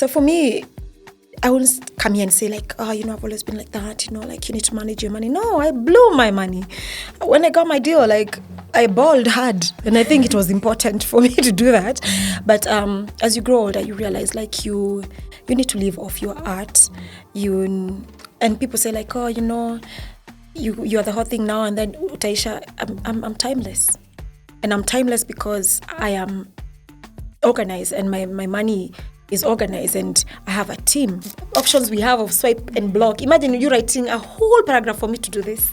So for me, I wouldn't come here and say like, oh, I've always been like that, like you need to manage your money. No, I blew my money. When I got my deal, like I balled hard, and I think it was important for me to do that. But as you grow older, you realize like you need to live off your art. And people say like, oh, you are the hot thing now, and then Taisha, I'm timeless, and I'm timeless because I am organized, and my money is organized, and I have a team. Options we have of swipe and block. Imagine you writing a whole paragraph for me to do this.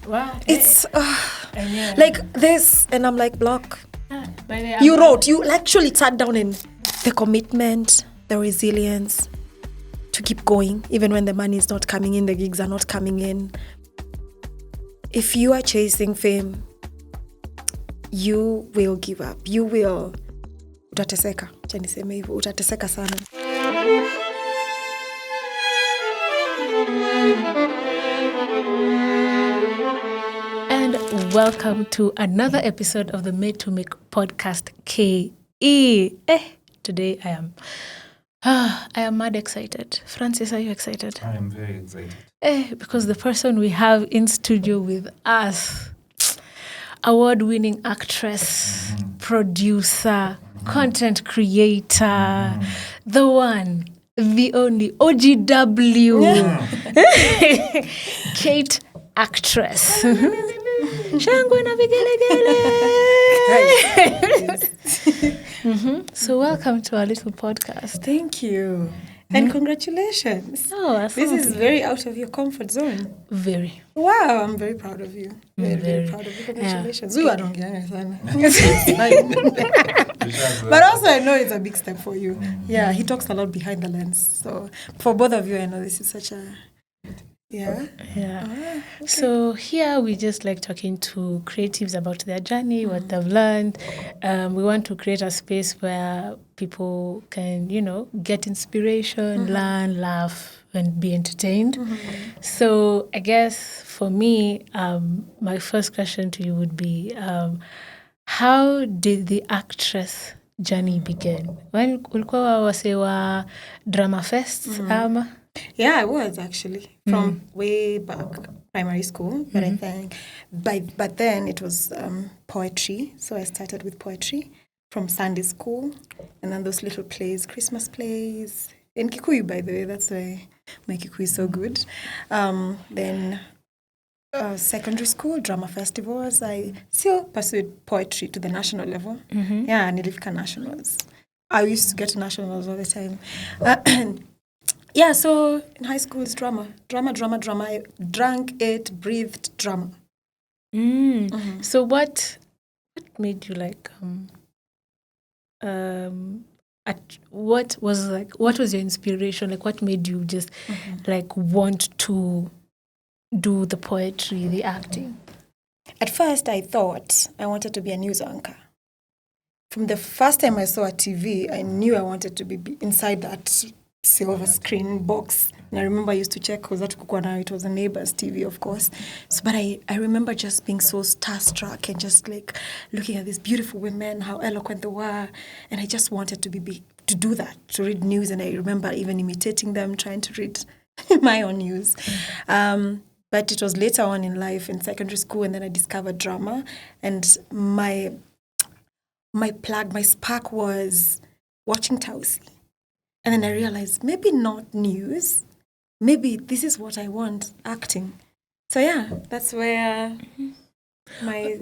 Wow. It's like this, and I'm like, block. You actually sat down, and the commitment, the resilience to keep going, even when the money is not coming in, the gigs are not coming in. If you are chasing fame, you will give up. You will. Utateseka. Acha niseme hivyo. Utateseka sana. And welcome to another episode of the Made to Make podcast KE. Today I am mad excited. Francis, are you excited? I am very excited. Because the person we have in studio with us, award-winning actress, producer, content creator, the one, the only, OGW, Kate actress. Shangwe na vigelegele. So welcome to our little podcast. Thank you. And congratulations. Oh, this is very out of your comfort zone. Very. Wow, I'm very proud of you. Very proud of you. Congratulations. Yeah. But also I know it's a big step for you. Yeah, he talks a lot behind the lens. So for both of you, I know this is such a... Yeah. Okay. So here we just like talking to creatives about their journey, what they've learned. We want to create a space where people can, get inspiration, learn, laugh, and be entertained. So I guess for me, my first question to you would be, how did the actress journey begin? When ulikuwa wasewa drama fest ama? Yeah, I was actually from way back primary school, but I think but then it was poetry. So I started with poetry from Sunday school, and then those little plays, Christmas plays in Kikuyu, by the way. That's why my Kikuyu is so good. Then secondary school drama festivals. I still pursued poetry to the national level. Yeah, nilifika nationals. I used to get to nationals all the time. Yeah, so in high school it's drama. I drank, ate, breathed drama. So what made you like what was your inspiration? Like what made you just like want to do the poetry, the acting? At first I thought I wanted to be a news anchor. From the first time I saw a TV, I knew I wanted to be inside that silver screen box. And I remember I used to check because it was a neighbor's TV, of course. So, but I remember just being so starstruck and just like looking at these beautiful women, how eloquent they were, and I just wanted to to do that, to read news. And I remember even imitating them, trying to read my own news. But it was later on in life, in secondary school, and then I discovered drama. And my spark was watching Tausi. And then I realized maybe not news, maybe this is what I want, acting. So yeah, that's where my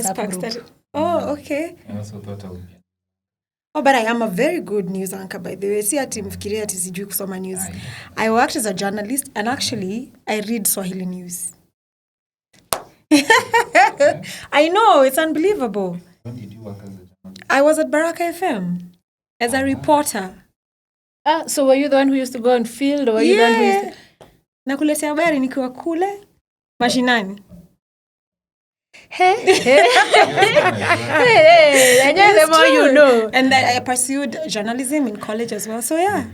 spark started. Oh, okay. I also thought I would be. Oh, but I am a very good news anchor, by the way. Si ati mfikiria ati sijui kusoma news. I worked as a journalist, and actually, I read Swahili news. I know, it's unbelievable. When did you work as a journalist? I was at Baraka FM as a reporter. So were you the one who used to go on field, or were you the one who used to... Nakuletea habari nikiwa kule mashinani. Hey, the more you know. And I pursued journalism in college as well. So yeah,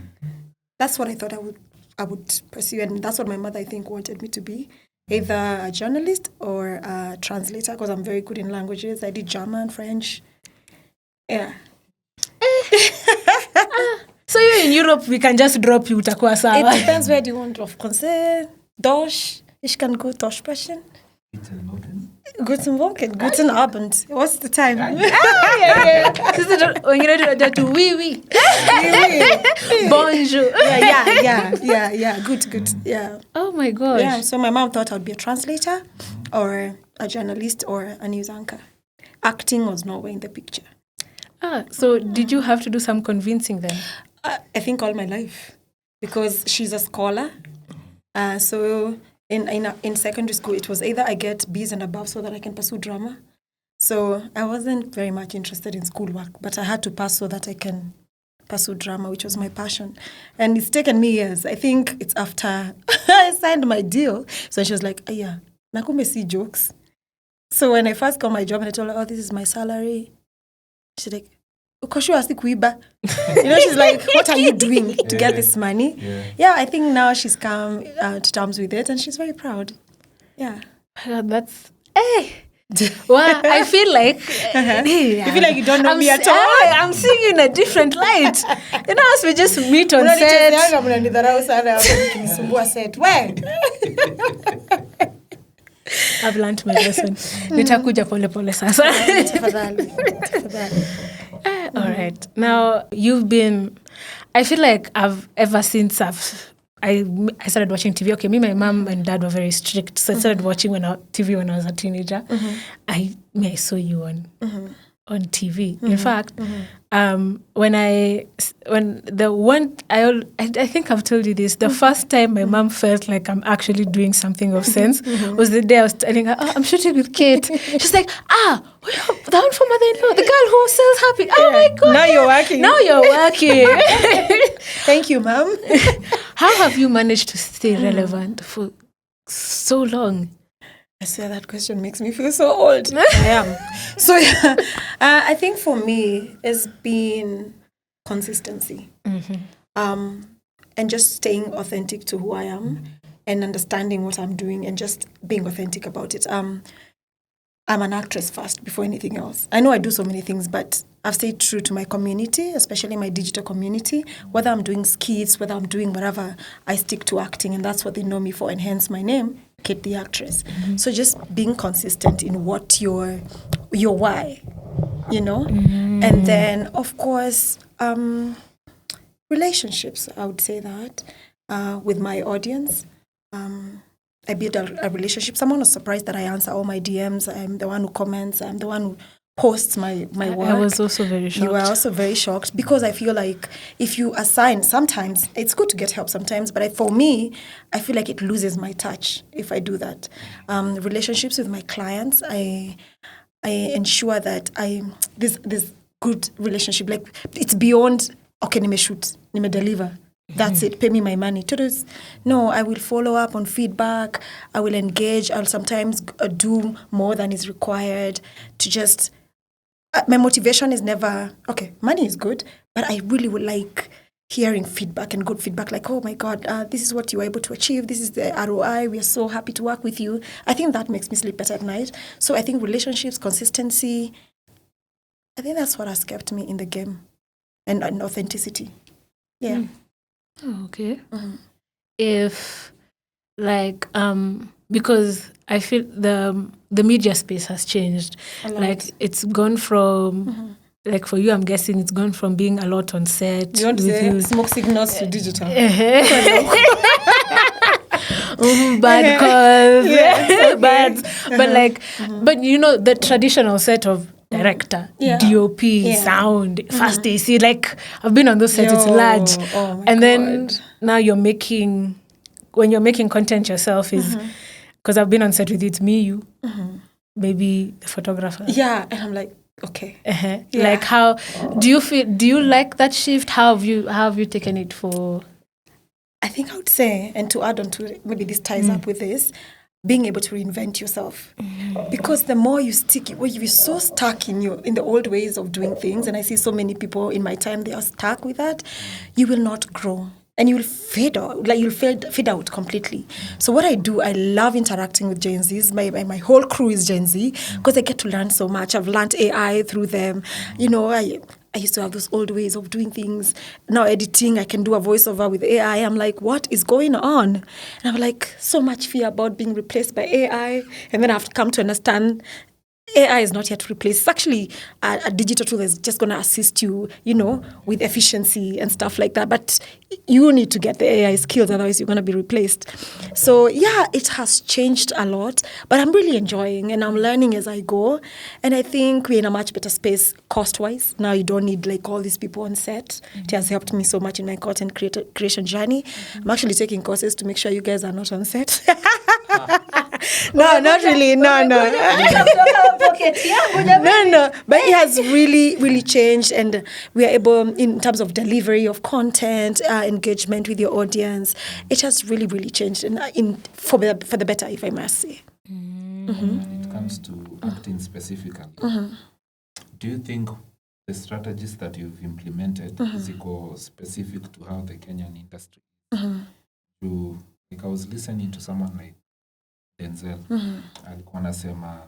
that's what I thought I would pursue, and that's what my mother, I think, wanted me to be. Either a journalist or a translator, because I'm very good in languages. I did German, French. Yeah. Europe, we can just drop you, utakuwa sawa. It depends where do you want of Concert, Dosh. Ich kann gut Dosh sprechen. Guten Morgen, guten Abend. What's the time? When you do that, oui. Bonjour. Yeah. Good. Yeah. Oh my gosh. Yeah. So my mom thought I'd be a translator, or a journalist, or a news anchor. Acting was nowhere in the picture. So did you have to do some convincing then? I think all my life, because she's a scholar. So in secondary school, it was either I get B's and above so that I can pursue drama. So I wasn't very much interested in schoolwork, but I had to pass so that I can pursue drama, which was my passion. And it's taken me years. I think it's after I signed my deal. So she was like, yeah, nakume see jokes. So when I first got my job and I told her, this is my salary, she's like, kuiba. She's like, what are you doing to get this money? Yeah, I think now she's come to terms with it and she's very proud. Yeah. That's... Well, I feel like... You feel like you don't know me at all? I'm seeing you in a different light. As we just meet on set. I've learned my lesson. Nitakuja pole sasa. All right. Now, I feel like ever since I started watching TV. Okay, me, my mom and dad were very strict. So I started watching TV when I was a teenager. I saw you on TV. In fact, I think I've told you this. The first time my mom felt like I'm actually doing something of sense was the day I was telling her, I'm shooting with Kate. She's like, the one for mother-in-law, the girl who sells happy. Oh my God. Now you're working. Thank you, Mom. How have you managed to stay relevant for so long? I swear that question makes me feel so old. I am. So yeah, I think for me, it's been consistency. And just staying authentic to who I am and understanding what I'm doing and just being authentic about it. I'm an actress first before anything else. I know I do so many things, but I've stayed true to my community, especially my digital community. Whether I'm doing skits, whether I'm doing whatever, I stick to acting, and that's what they know me for, and hence my name, Kate the Actress. So just being consistent in what your why, And then, of course, relationships, I would say that, with my audience. I build a relationship. Someone was surprised that I answer all my DMs. I'm the one who comments. I'm the one who posts my work. I was also very shocked. You were also very shocked because I feel like if you assign, sometimes it's good to get help sometimes, but for me, I feel like it loses my touch if I do that. Relationships with my clients, I ensure that this good relationship, like it's beyond, okay, nime shoot, nime deliver. That's it. Pay me my money. No, I will follow up on feedback. I will engage. I'll sometimes do more than is required to just... my motivation is never, okay, money is good, but I really would like hearing feedback and good feedback like, oh my God, this is what you were able to achieve. This is the ROI. We are so happy to work with you. I think that makes me sleep better at night. So I think relationships, consistency, I think that's what has kept me in the game and authenticity. Yeah. Oh, okay. If because I feel the media space has changed. Like it's gone from like for you, I'm guessing it's gone from being a lot on set. You want to say smoke signals to digital? Bad calls, but the traditional set of director, DOP, sound, fast AC. Like I've been on those sets, it's large. And then now when you're making content yourself is, because I've been on set with it's me, you, maybe the photographer. Yeah, and I'm like, okay. Like how, do you like that shift? How have you taken it for? I think I would say, and to add on to it, maybe this ties up with this, being able to reinvent yourself. Because the more you you're so stuck in the old ways of doing things, and I see so many people in my time, they are stuck with that, you will not grow. And you'll fade out, fade out completely. So what I do, I love interacting with Gen Zs. My whole crew is Gen Z because I get to learn so much. I've learned AI through them. I used to have those old ways of doing things. Now editing, I can do a voiceover with AI. I'm like, what is going on? And I'm like, so much fear about being replaced by AI. And then I have to come to understand AI is not yet replaced. It's actually a digital tool that's just going to assist you, with efficiency and stuff like that. But you need to get the AI skills, otherwise you're going to be replaced. So, yeah, it has changed a lot. But I'm really enjoying and I'm learning as I go. And I think we're in a much better space cost-wise. Now you don't need like all these people on set. It has helped me so much in my content creation journey. I'm actually taking courses to make sure you guys are not on set. No, not really. No. No. But it has really, really changed, and we are able, in terms of delivery of content, engagement with your audience, it has really, really changed, and for the better, if I must say. When it comes to acting specifically, do you think the strategies that you've implemented is specific to how the Kenyan industry like I was listening to someone like Denzel, alikuwa anasema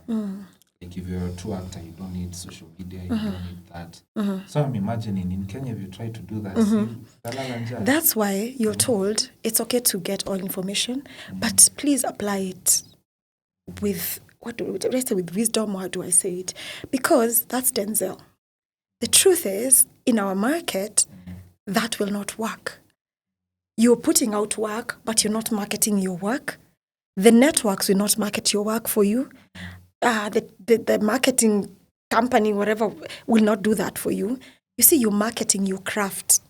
like if you're a true actor, you don't need social media, you don't need that. So I'm imagining in Kenya, if you try to do that, that's why you're told it's okay to get all information, but please apply it with with wisdom. How do I say it? Because that's Denzel. The truth is, in our market, that will not work. You're putting out work, but you're not marketing your work. The networks will not market your work for you. The marketing company, whatever, will not do that for you. You see, you're marketing your craft.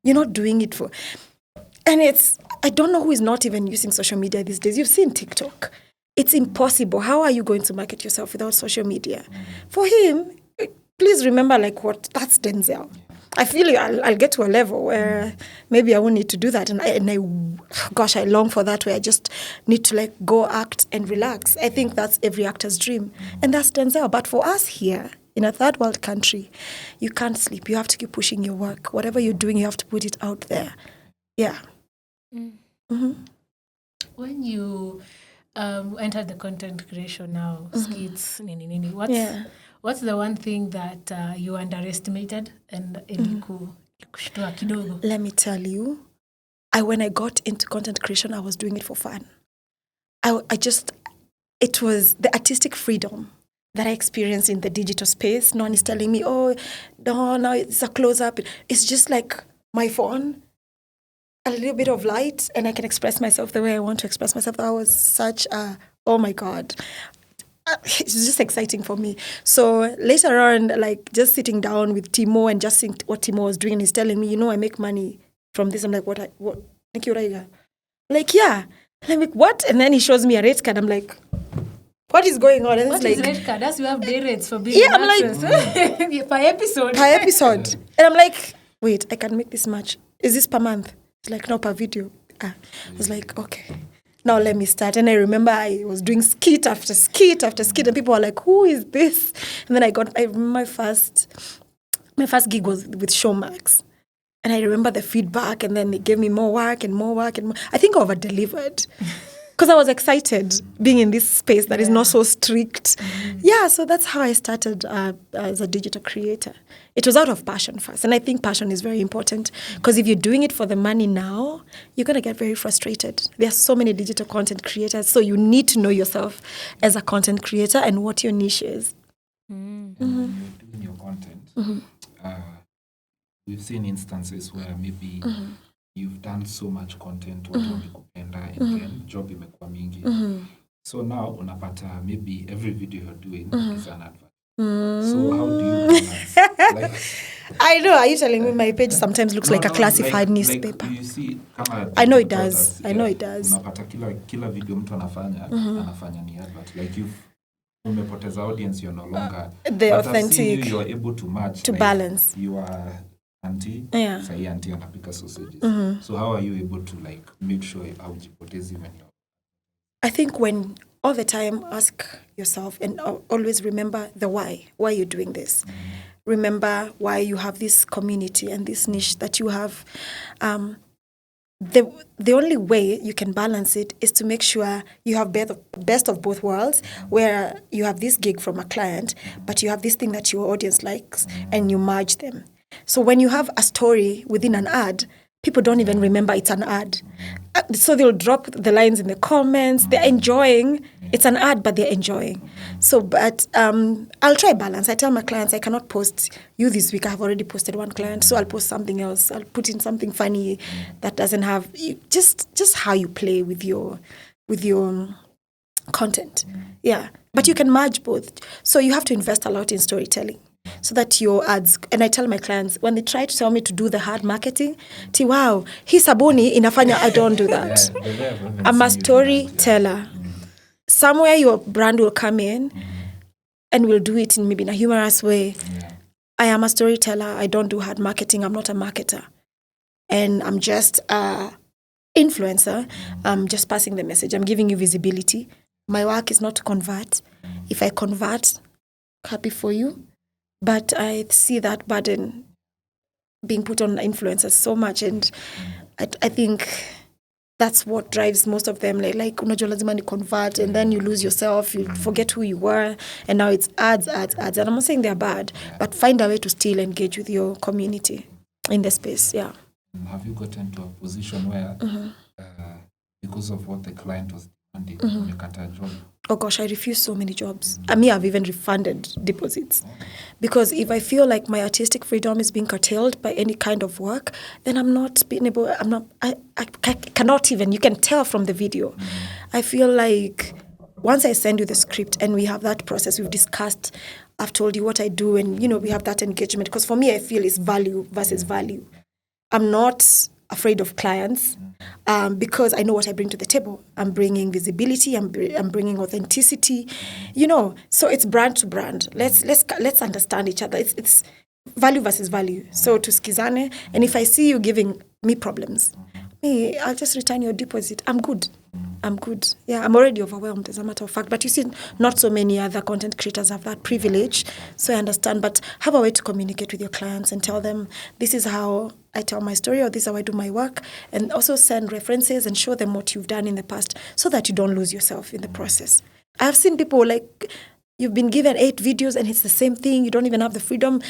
You're not doing it for... And I don't know who is not even using social media these days. You've seen TikTok. It's impossible. How are you going to market yourself without social media? For him, please remember, that's Denzel. I feel I'll get to a level where maybe I won't need to do that. And I long for that, where I just need to go act and relax. I think that's every actor's dream. And that's Denzel. But for us here, in a third world country, you can't sleep. You have to keep pushing your work. Whatever you're doing, you have to put it out there. Yeah. When you entered the content creation now, skits, what's the one thing that you underestimated and ilikushtua kidogo? Let me tell you, when I got into content creation, I was doing it for fun. It was the artistic freedom that I experienced in the digital space. No one is telling me, oh, no, now it's a close-up. It's just like my phone, a little bit of light, and I can express myself the way I want to express myself. That was such oh my God. It's just exciting for me. So later on, just sitting down with Timo and just seeing what Timo was doing, and he's telling me, I make money from this. I'm like, what? Thank you, Raiga. Yeah. And I'm like, what? And then he shows me a rate card. I'm like, what is going on? And what is rate card? That's you have day rates for being an actress. Per episode. Per episode. And I'm like, wait, I can make this much. Is this per month? It's like, no, per video. I was like, okay. Now let me start. And I remember I was doing skit after skit after skit, and people were like, who is this? And then I remember my first gig was with Showmax. And I remember the feedback, and then they gave me more work and more work and more. I think I over-delivered because I was excited being in this space that is not so strict. Yeah, so that's how I started as a digital creator. It was out of passion first. And I think passion is very important, because if you're doing it for the money now, you're going to get very frustrated. There are so many digital content creators, so you need to know yourself as a content creator and what your niche is. When you're doing your content, we've seen instances where maybe you've done so much content, watu wamekupenda, and then job imekuwa mingi. So now unapata maybe every video you're doing is an advert. So how do you balance? I know. Are you telling me my page sometimes looks like a classified newspaper? You see, I know it does. I know it does. Unapata kila video mtu anafanya ni advert. Like you've umepoteza audience, you're no longer the authentic. You're able to match to balance. You are auntie, say auntie anapika sausages. So how are you able to make sure haujipotezi when you're... I think when all the time ask yourself and always remember the why you're doing this. Remember why you have this community and this niche that you have. the only way you can balance it is to make sure you have best of both worlds, where you have this gig from a client, but you have this thing that your audience likes, and you merge them. So when you have a story within an ad, people don't even remember it's an ad. So they'll drop the lines in the comments. They're enjoying. It's an ad, but they're enjoying. So, but I'll try balance. I tell my clients I cannot post you this week. I've already posted one client, so I'll post something else. I'll put in something funny that doesn't have just how you play with your content. Yeah, but you can merge both. So you have to invest a lot in storytelling, so that your ads, and I tell my clients when they try to tell me to do the hard marketing, wow, hii sabuni inafanya, I don't do that. I'm a storyteller. Somewhere your brand will come in and we'll do it in maybe in a humorous way. I am a storyteller. I don't do hard marketing. I'm not a marketer. And I'm just a influencer. I'm just passing the message. I'm giving you visibility. My work is not to convert. If I convert, happy for you. But I see that burden being put on influencers so much, and I think that's what drives most of them. Like unajua lazima ni convert, and then you lose yourself, you forget who you were, and now it's ads. And I'm not saying they're bad, but find a way to still engage with your community in the space. Yeah. Have you gotten to a position where, because of what the client was demanding, you can't job? Oh gosh, I refuse so many jobs. I've even refunded deposits. Because if I feel like my artistic freedom is being curtailed by any kind of work, then I cannot even, you can tell from the video. I feel like once I send you the script and we have that process, we've discussed, I've told you what I do, and, we have that engagement. Because for me, I feel it's value versus value. I'm not afraid of clients because I know what I bring to the table. I'm bringing visibility. I'm bringing authenticity. So it's brand to brand. Let's understand each other. It's value versus value. So tusikizane, and if I see you giving me problems, I'll just return your deposit. I'm good. Yeah, I'm already overwhelmed, as a matter of fact. But you see, not so many other content creators have that privilege. So I understand. But have a way to communicate with your clients and tell them, this is how I tell my story, or this is how I do my work. And also send references and show them what you've done in the past, so that you don't lose yourself in the process. I've seen people like, you've been given 8 videos and it's the same thing. You don't even have the freedom.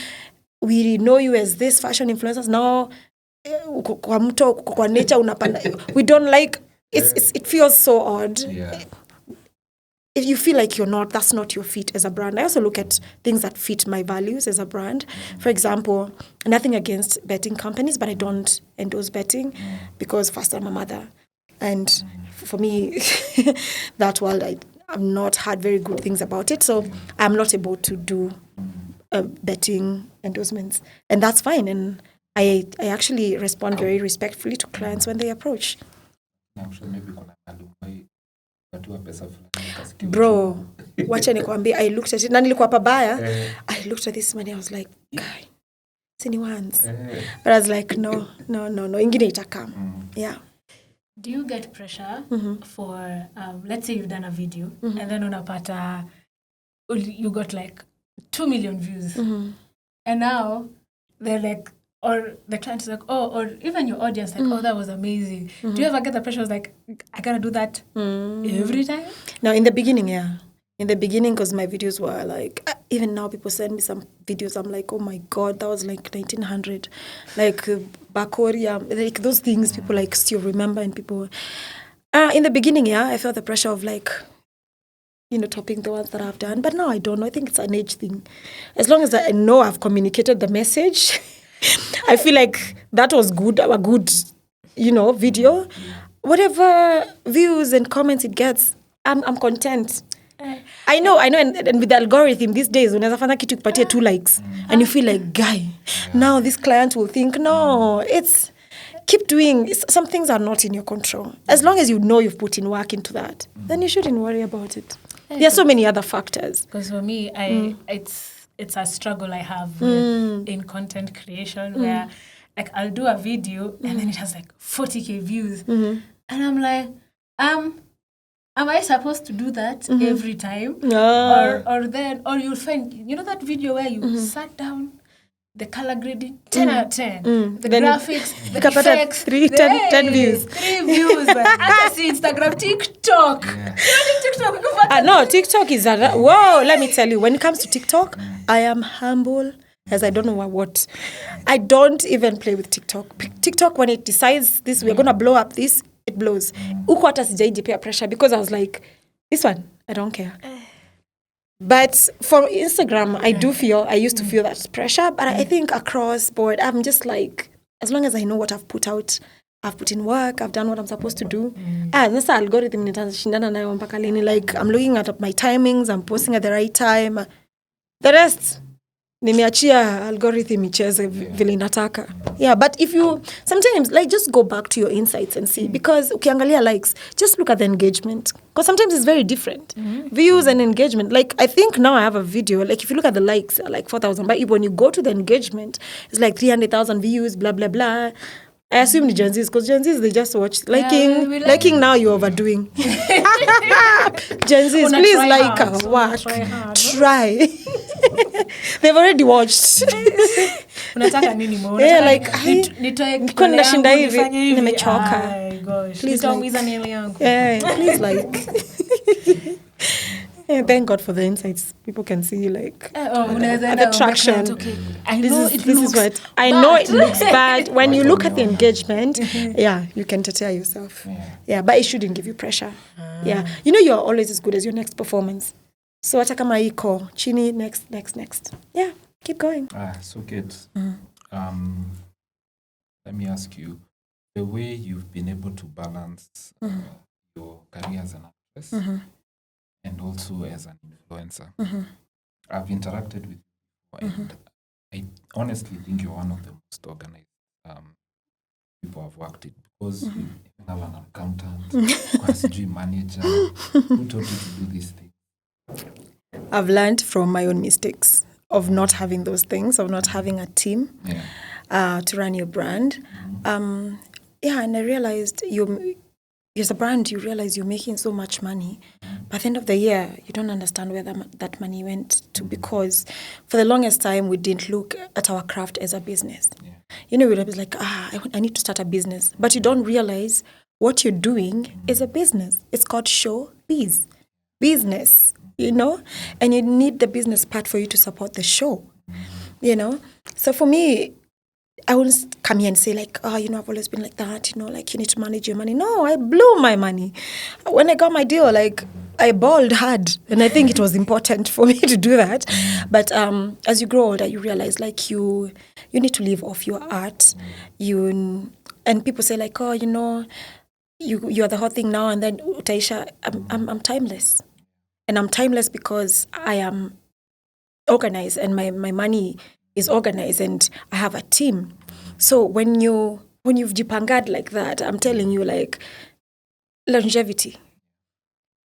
We know you as this fashion influencers. Now, kwa mto, kwa nature, unapanda. We don't like... It feels so odd. Yeah. If you feel like that's not your fit as a brand. I also look at things that fit my values as a brand. For example, nothing against betting companies, but I don't endorse betting because first I'm a mother. And for me, that world, I've not had very good things about it. So I'm not able to do betting endorsements. And that's fine. And I actually respond very respectfully to clients when they approach. Bro, wacha nikwambie, I looked at it, na nilikuwa pabaya. I looked at this money, I was like, guy, sini ones. But I was like, no, ingine itakam. Yeah. Do you get pressure for, let's say you've done a video, and then unapata, you got like 2 million views. And now they're like, or the client is like, oh, or even your audience, like, oh, that was amazing. Do you ever get the pressure of like, I gotta do that every time? No, in the beginning, yeah. In the beginning, because my videos were like, even now people send me some videos, I'm like, oh my God, that was like 1900. Like, Bakoria, like those things people like still remember, and people... in the beginning, yeah, I felt the pressure of like, topping the ones that I've done. But now I don't know. I think it's an age thing. As long as I know I've communicated the message... I feel like that was good, a good, video. Whatever views and comments it gets, I'm content. I know, and with the algorithm these days, unaweza fanya kitu kupatia 2 likes, and you feel like, guy, now this client will think, no, it's, keep doing, some things are not in your control. As long as you know you've put in work into that, then you shouldn't worry about it. There are so many other factors. Because for me, it's a struggle I have in content creation where like I'll do a video and then it has like 40,000 views. And I'm like, am I supposed to do that every time? Or you'll find, that video where you sat down the color grading 10 out of 10. The Then graphics, the ukapata effects, 10 views. 3 views. But hata si Instagram, TikTok. Yeah. TikTok. ukapata No, TikTok is whoa, let me tell you, when it comes to TikTok, I am humble as I don't know what. I don't even play with TikTok. TikTok, when it decides this, we're going to blow up this, it blows. Huko hata sijaijipea pressure because I was like, this one, I don't care. But for Instagram, I used to feel that pressure. But I think across board, I'm just like, as long as I know what I've put out, I've put in work, I've done what I'm supposed to do. This algorithm, nitashindana nayo mpaka lini. Like, I'm looking at my timings, I'm posting at the right time. The rest, nimeachia algorithm icheze vile inataka. Yeah, but if you, sometimes, like, just go back to your insights and see. Because ukiangalia likes, just look at the engagement. Because sometimes it's very different. Views and engagement. Like, I think now I have a video, like, if you look at the likes, like 4,000. But when you go to the engagement, it's like 300,000 views, blah, blah, blah. I assume the Gen Zs, because Gen Zs, they just watch. Liking, we like liking now, you're overdoing. Gen Zs, Una please try like hard. our Una work. try hard. Try. They've already watched. Unataka nini mo? Yeah, Unataka like, nitoe niko kidole nashinda yangu, hivi, nifanye hivi. nimechoka. Ay, gosh. Please Nitaumiza like. nywele yangu. Yeah, please like. Yeah, thank God for the insights. People can see like Unaweza the enda traction. umeka, okay. I know it This looks is what I bad. know it looks bad. When you look at the engagement, yeah, you can tear yourself. Yeah, but it shouldn't give you pressure. Yeah, you know you're always as good as your next performance. So hata kama iko chini, next. Yeah, keep going. So Kate, let me ask you, the way you've been able to balance your career as an actress and also as an influencer. I've interacted with you and I honestly think you're one of the most organized people I've worked with because you even have an accountant, sijui manager, who taught you to do these things? I've learned from my own mistakes of not having those things, of not having a team to run your brand. And I realized as a brand, you realize you're making so much money. By the end of the year, you don't understand where that money went to because for the longest time, we didn't look at our craft as a business. You know, we'd be like, I need to start a business. But you don't realize what you're doing is a business. It's called showbiz. Business, you know? And you need the business part for you to support the show, you know? So for me, I wouldn't come here and say like, I've always been like that, you know, like you need to manage your money. No, I blew my money. When I got my deal, like I balled hard. And I think it was important for me to do that. But as you grow older, you realize like you need to live off your art. And people say like, you're the hot thing now. And then utaisha, I'm timeless. And I'm timeless because I am organized and my money is organized and I have a team. So when you've jipangad like that, I'm telling you like longevity.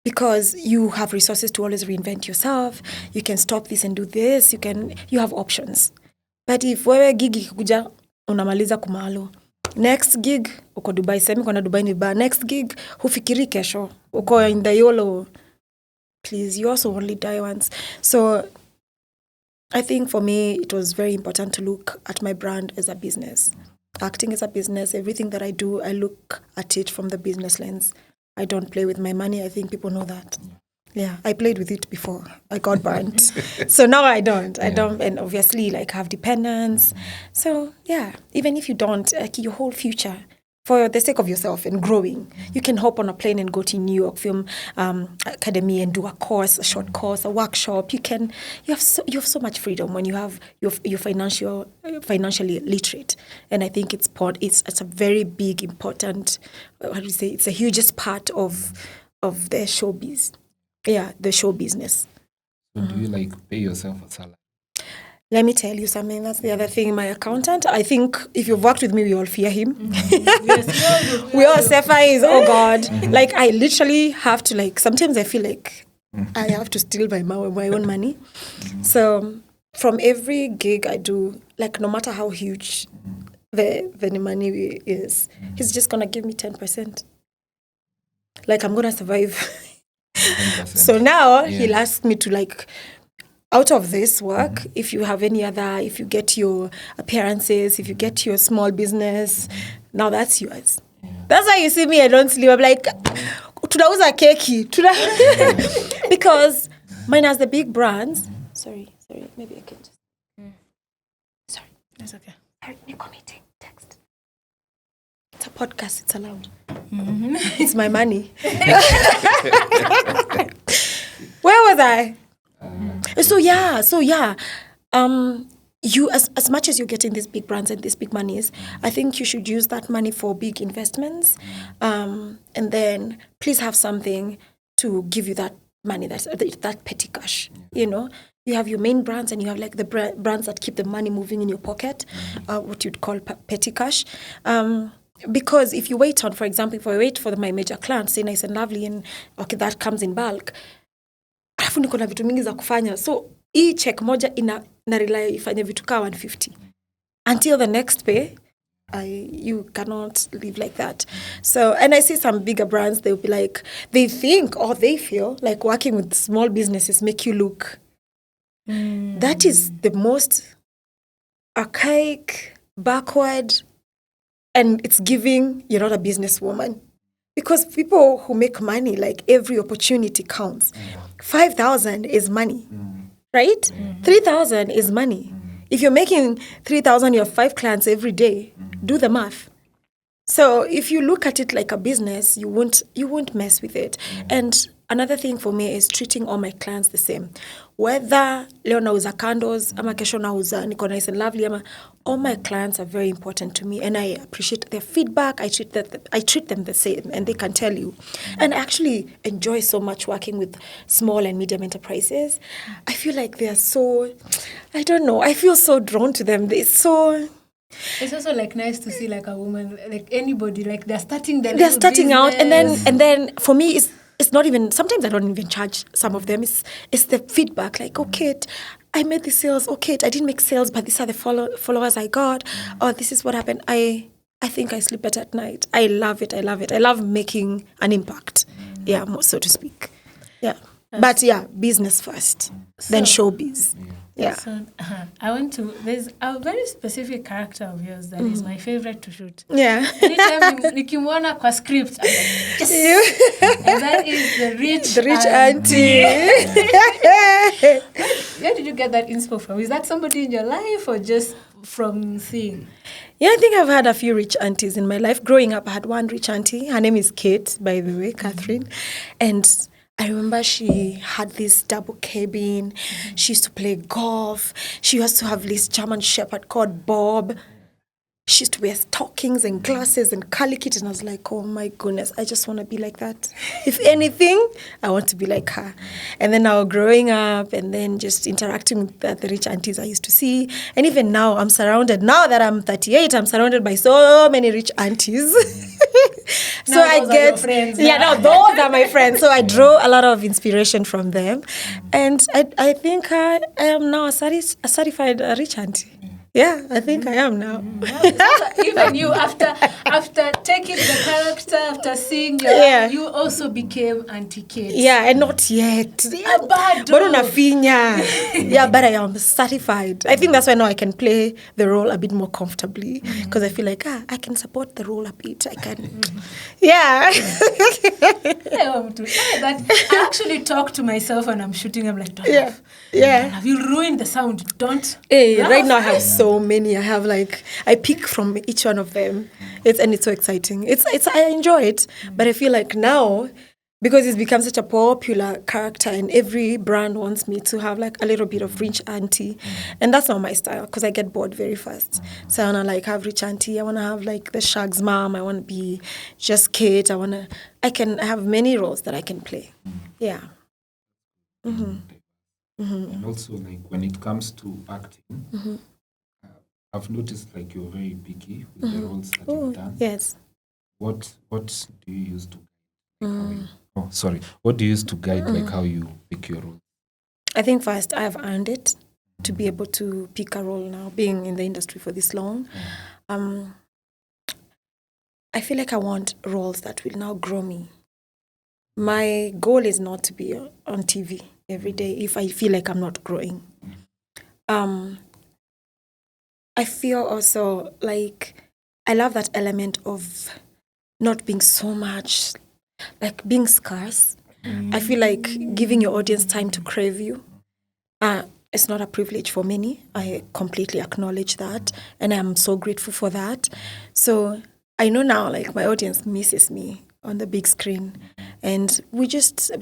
Because you have resources to always reinvent yourself. You can stop this and do this. You have options. But if wewe gig ikikuja unamaliza kumalo. Next gig uko Dubai, semi kuna Dubai ni ba. Next gig hufikiri kesho. Uko in the YOLO. Please, you also only die once. So I think for me, it was very important to look at my brand as a business. Acting as a business, everything that I do, I look at it from the business lens. I don't play with my money. I think people know that. Yeah, I played with it before. I got burnt. So now I don't. I don't. And obviously, like, have dependents. So, yeah, even if you don't, like, your whole future, for the sake of yourself and growing, you can hop on a plane and go to New York Film Academy and do a course, a short course, a workshop. You have so much freedom when you're financially literate, and I think it's a very big important. It's the hugest part of the showbiz. Yeah, the show business. So do you like pay yourself a salary? Let me tell you something. That's the other thing. My accountant, I think if you've worked with me, we all fear him. Yes, We all Sefa is, oh God. Like, I literally have to, like, sometimes I feel like I have to steal my own money. So from every gig I do, like, no matter how huge the money is, he's just going to give me 10%. Like, I'm going to survive. 10%. So now he'll ask me to, like, out of this work, if you have any other, if you get your appearances, if you get your small business, now that's yours. That's why you see me, I don't sleep. I'm like, tunauza keki. Because mine has the big brands. Sorry, maybe I can just. Sorry. That's okay. Niko meeting. Text. It's a podcast, it's allowed. It's my money. Where was I? So yeah. You as much as you're getting these big brands and these big monies, I think you should use that money for big investments, and then please have something to give you that money, that petty cash. You have your main brands and you have like the brands that keep the money moving in your pocket, what you'd call petty cash. Because if you wait on, for example, if I wait for my major client, say Nice and Lovely, and okay, that comes in bulk, alafu niko na vitu mingi za kufanya, so hii check moja ina rely ifanye vitu ka 150 until the next pay. You cannot live like that. So, and I see some bigger brands, they'll be like, they think or they feel like working with small businesses make you look. That is the most archaic, backward, and it's giving you're not a businesswoman. Because people who make money, like every opportunity counts. 5,000 is money, right? 3,000 is money. If you're making 3,000, you have 5 clients every day. Do the math. So if you look at it like a business, you won't mess with it. And another thing for me is treating all my clients the same. Whether leo nauza candles, ama kesho nauza niko Nice and Lovely, all my clients are very important to me, and I appreciate their feedback. I treat them the same, and they can tell you. And I actually enjoy so much working with small and medium enterprises. I feel like they are so, I don't know, I feel so drawn to them. It's also like nice to see like a woman, like anybody, like they're starting out, and then for me it's not even, sometimes I don't even charge some of them. It's the feedback, like, okay, I made the sales, okay, I didn't make sales, but these are the followers I got, or this is what happened. I think I sleep better at night. I love it. I love making an impact, so to speak. Yeah. But business first, then showbiz. Yeah. So there's a very specific character of yours that is my favorite to shoot. Yeah. Anytime nikimwona kwa script, I'm like, yes. And that is the rich auntie. Where did you get that inspo from? Is that somebody in your life or just from seeing? Yeah, I think I've had a few rich aunties in my life. Growing up, I had one rich auntie. Her name is Kate, by the way, Catherine. And I remember she had this double cabin. She used to play golf. She used to have this German Shepherd called Bob. She used to wear stockings and glasses and curly kit. And I was like, oh my goodness, I just want to be like that. If anything, I want to be like her. And then now growing up and then just interacting with the rich aunties I used to see. And even now, now that I'm 38, I'm surrounded by so many rich aunties. So I get, now those are my friends. So I draw a lot of inspiration from them. And I think I am now a certified rich auntie. Yeah, I think I am now. Even you, after taking the character, after seeing you also became Auntie Kate. Yeah, and not yet. But I am certified. I think that's why now I can play the role a bit more comfortably, because I feel like I can support the role a bit. I can. Yeah. I actually talk to myself when I'm shooting. I'm like, don't laugh. Yeah. Have you ruined the sound? Don't. Hey, right now I have so many. I have I pick from each one of them. It's so exciting. I enjoy it, but I feel like now, because it's become such a popular character and every brand wants me to have like a little bit of rich auntie, and that's not my style because I get bored very fast. So I wanna have rich auntie. I wanna have like the Shag's mom. I wanna be just Kate. I can have many roles that I can play. Yeah. And also, like when it comes to acting, I've noticed like you're very picky with the roles that you've done. Yes. What do you use to? What do you use to guide like how you pick your role? I think first I have earned it to be able to pick a role now, being in the industry for this long. I feel like I want roles that will now grow me. My goal is not to be on TV. every day if I feel like I'm not growing. I feel also like I love that element of not being so much, like being scarce. I feel like giving your audience time to crave you. It's not a privilege for many. I completely acknowledge that, and I'm so grateful for that. So I know now, like my audience misses me on the big screen, and we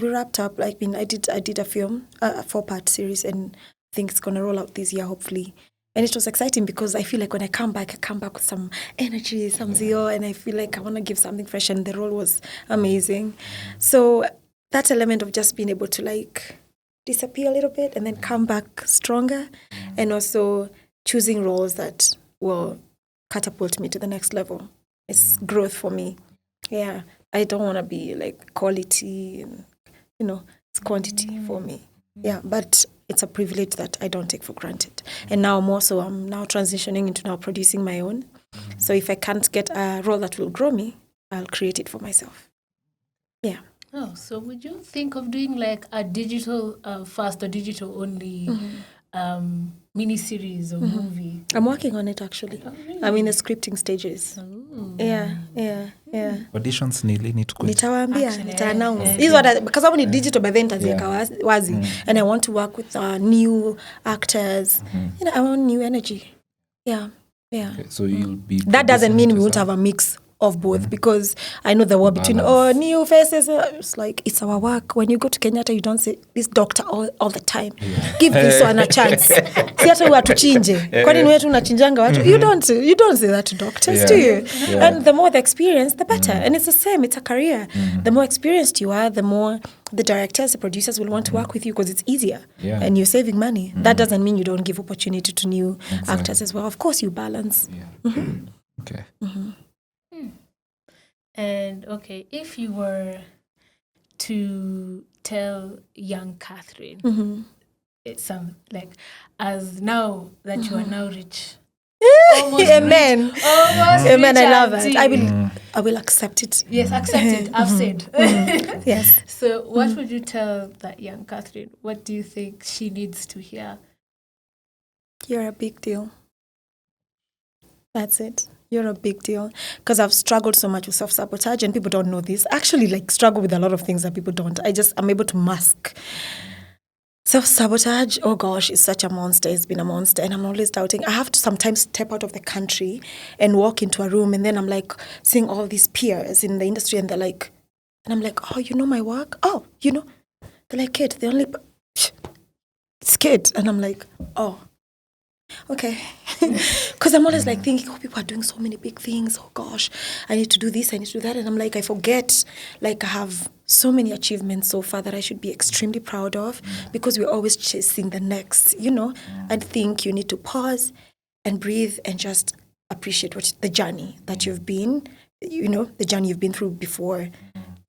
wrapped up. Like, I did a film, a 4-part series, and I think it's gonna roll out this year, hopefully. And it was exciting because I feel like when I come back with some energy, some zeal, and I feel like I want to give something fresh. And the role was amazing. So that element of just being able to like disappear a little bit and then come back stronger, and also choosing roles that will catapult me to the next level. It's growth for me. Yeah, I don't want to be like quality, and, it's quantity for me. Yeah, but it's a privilege that I don't take for granted. And now more so, I'm now transitioning into now producing my own. So if I can't get a role that will grow me, I'll create it for myself. Yeah. Oh, so would you think of doing like a digital first or digital only mini-series or movie? I'm working on it, actually. Oh, really? I'm in the scripting stages. Oh. Yeah. Auditions nili Nitawaambia, Actually, nita-announce. yeah. Hizo because I'm in digital, but then taziweka wazi. And I want to work with new actors. I want new energy. Yeah. Okay, so you'll be That doesn't producing mean it we won't yourself? have a mix of both, because I know the war between new faces. It's like, it's our work. When you go to Kenyatta, you don't say this doctor all the time. Give this one a chance. Si hata watuchinje. Kwani ni wetu unachinjanga watu? You don't say that to doctors, do you? Yeah. And the more the experience, the better. And it's the same. It's a career. The more experienced you are, the more the directors, the producers will want to work with you because it's easier. Yeah. And you're saving money. That doesn't mean you don't give opportunity to new actors as well. Of course, you balance. Yeah. Okay. And okay, if you were to tell young Catherine, it's some like, as now that you are now rich, Amen. Amen. I love it. I will accept it. Yes, accept it. I've said. Yes. So, what would you tell that young Catherine? What do you think she needs to hear? You're a big deal. That's it. You're a big deal. Because I've struggled so much with self-sabotage, and people don't know this. I actually struggle with a lot of things that people don't. I'm able to mask. Self-sabotage, oh gosh, is such a monster. It's been a monster, and I'm always doubting. I have to sometimes step out of the country and walk into a room, and then I'm like seeing all these peers in the industry, and they're like, and I'm like, oh, you know my work? Oh, they're like, kid, it's kid. And I'm like, oh, okay. Because I'm always like thinking, oh, people are doing so many big things. Oh gosh, I need to do this, I need to do that. And I'm like, I forget, like I have so many achievements so far that I should be extremely proud of, because we're always chasing the next, I think you need to pause and breathe and just appreciate the journey that you've been, the journey you've been through before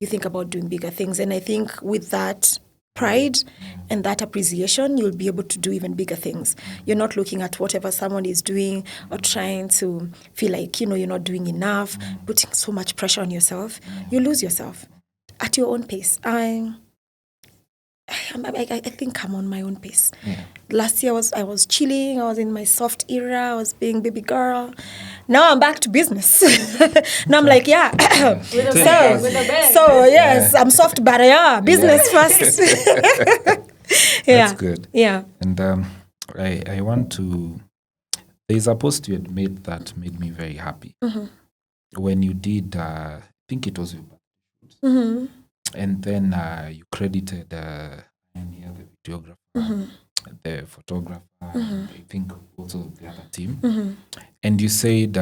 you think about doing bigger things. And I think with that pride and that appreciation, you'll be able to do even bigger things. You're not looking at whatever someone is doing or trying to feel like, you're not doing enough, putting so much pressure on yourself. You lose yourself at your own pace. I think I'm on my own pace. Yeah. Last year I was chilling. I was in my soft era. I was being baby girl. Now I'm back to business. Now I'm like, yeah. With a bag. So yes, I'm soft, but business first. That's good. Yeah. And I want to. There's a post you had made that made me very happy. When you did, I think it was your and then you credited the videographer, the photographer, and I think also the other team. And you said,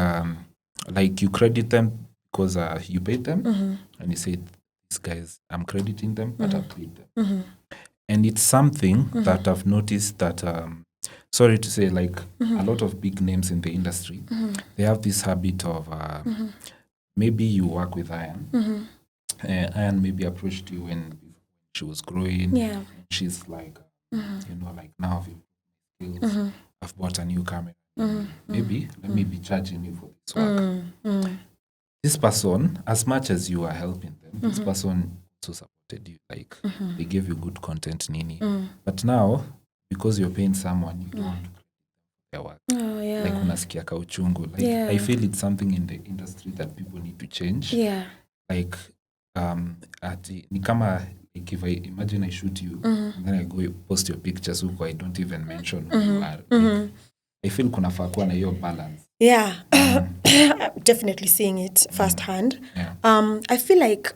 like, you credit them because you paid them, and you said, these guys, I'm crediting them, but I've paid them. And it's something that I've noticed that, sorry to say, like, a lot of big names in the industry, they have this habit of, maybe you work with Ian, Ian maybe approached you when she was growing. Yeah. She's like, like, now I've skills, I've bought a new camera. Maybe let me be charging you for this work. This person, as much as you are helping them, this person also supports supported you, like they gave you good content, nini. But now, because you're paying someone, you don't want to create their work. Oh, yeah. Like unasikia kauchungu. Like Yeah. I feel it's something in the industry that people need to change. Yeah. Like ni kama, like if I imagine I shoot you and then I go post your pictures huko, I don't even mention who you are. Like, I feel kunafaa kuwa na hiyo balance. Yeah. I'm definitely seeing it firsthand. Yeah. I feel like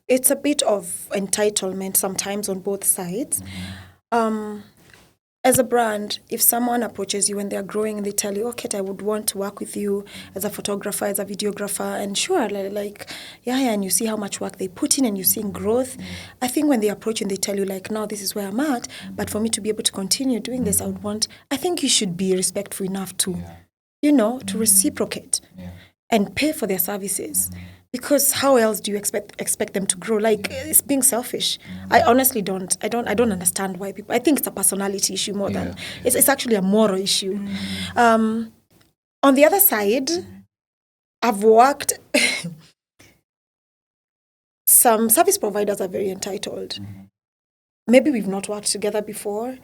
it's a bit of entitlement sometimes on both sides. As a brand, if someone approaches you when they're growing and they tell you, okay, I would want to work with you as a photographer, as a videographer, and sure, like, yeah, and you see how much work they put in and you're seeing growth. I think when they approach you and they tell you, like, now this is where I'm at, but for me to be able to continue doing this, I think you should be respectful enough to, to reciprocate and pay for their services. Because how else do you expect them to grow? Like, it's being selfish. I honestly don't. I don't understand why people. I think it's a personality issue more than it's actually a moral issue. On the other side, I've worked. Some service providers are very entitled. Maybe we've not worked together before,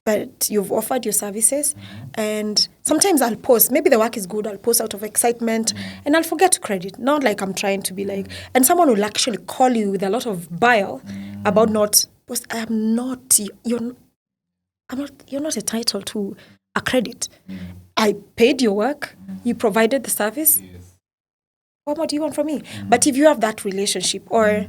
but you've offered your services, and sometimes I'll post. Maybe the work is good. I'll post out of excitement, and I'll forget to credit. Not like I'm trying to be like. And someone will actually call you with a lot of bile about not. I'm not. You're not entitled to a credit. I paid your work. You provided the service. What more do you want from me? But if you have that relationship, or